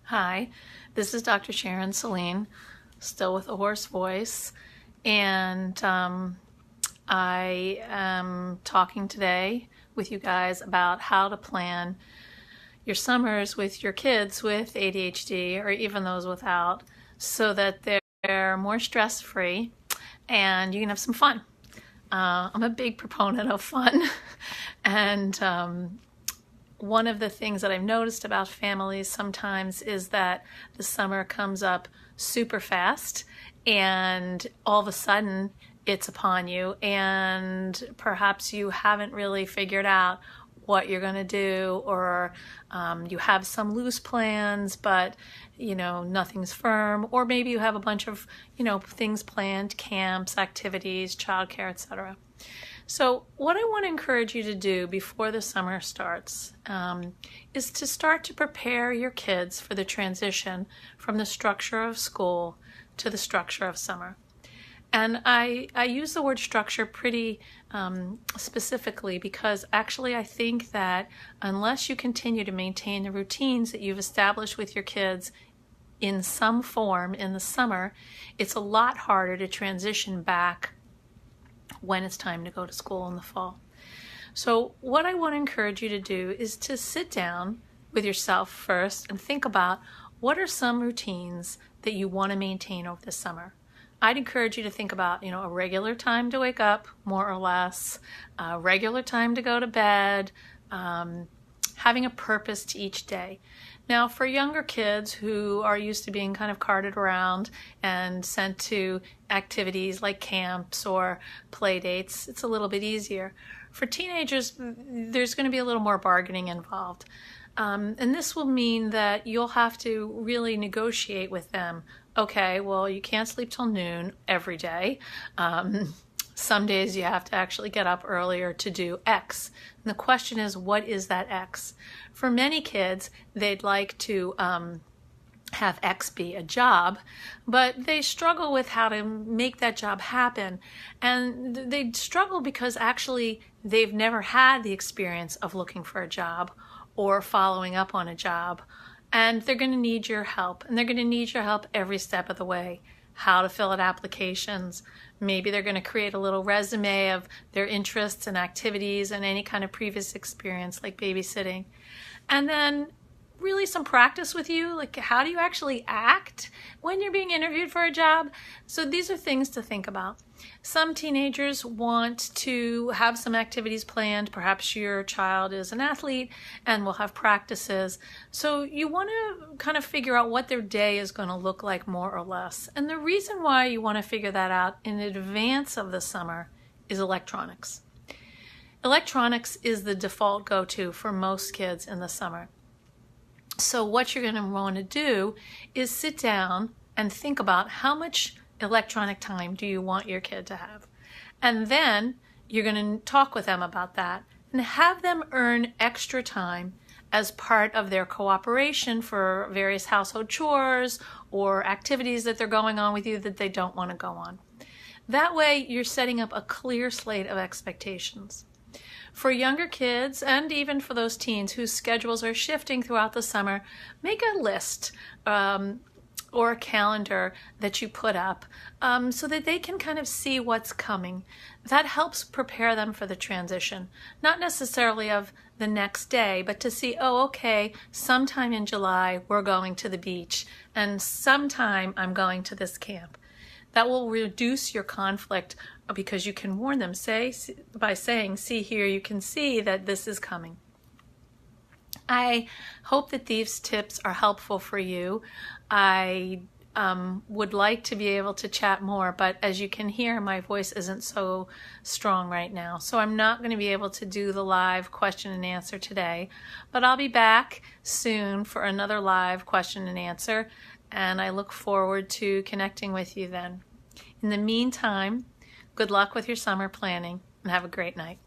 Hi, this is Dr. Sharon Saline, still with a hoarse voice, and I am talking today with you guys about how to plan your summers with your kids with ADHD or even those without, so that they're more stress-free and you can have some fun. I'm a big proponent of fun, and one of the things that I've noticed about families sometimes is that the summer comes up super fast and all of a sudden it's upon you, and perhaps you haven't really figured out what you're going to do, or you have some loose plans, but nothing's firm, or maybe you have a bunch of things planned, camps, activities, childcare, etc. So what I want to encourage you to do before the summer starts is to start to prepare your kids for the transition from the structure of school to the structure of summer. And I use the word structure pretty specifically because actually I think that unless you continue to maintain the routines that you've established with your kids in some form in the summer, it's a lot harder to transition back when it's time to go to school in the fall. So what I want to encourage you to do is to sit down with yourself first and think about what are some routines that you want to maintain over the summer. I'd encourage you to think about, a regular time to wake up, more or less, a regular time to go to bed, having a purpose to each day. Now, for younger kids who are used to being kind of carted around and sent to activities like camps or play dates, it's a little bit easier. For teenagers, there's going to be a little more bargaining involved. And this will mean that you'll have to really negotiate with them. Okay, well, you can't sleep till noon every day. Some days you have to actually get up earlier to do X. And the question is, what is that X? For many kids, they'd like to have X be a job, but they struggle with how to make that job happen. And they struggle because actually they've never had the experience of looking for a job or following up on a job. And they're going to need your help, and they're going to need your help every step of the way. How to fill out applications. Maybe they're going to create a little resume of their interests and activities and any kind of previous experience like babysitting. And then really some practice with you, like how do you actually act when you're being interviewed for a job? So these are things to think about. Some teenagers want to have some activities planned. Perhaps your child is an athlete and will have practices. So you want to kind of figure out what their day is going to look like more or less. And the reason why you want to figure that out in advance of the summer is electronics. Electronics is the default go-to for most kids in the summer. So what you're going to want to do is sit down and think about how much electronic time do you want your kid to have. And then you're going to talk with them about that and have them earn extra time as part of their cooperation for various household chores or activities that they're going on with you that they don't want to go on. That way you're setting up a clear slate of expectations. For younger kids, and even for those teens whose schedules are shifting throughout the summer, make a list or a calendar that you put up so that they can kind of see what's coming. That helps prepare them for the transition, not necessarily of the next day, but to see, oh, okay, sometime in July we're going to the beach, and sometime I'm going to this camp. That will reduce your conflict because you can warn them by saying, see here, you can see that this is coming. I hope that these tips are helpful for you. I would like to be able to chat more, but as you can hear, my voice isn't so strong right now. So I'm not going to be able to do the live question and answer today, but I'll be back soon for another live question and answer, and I look forward to connecting with you then. In the meantime, good luck with your summer planning and have a great night.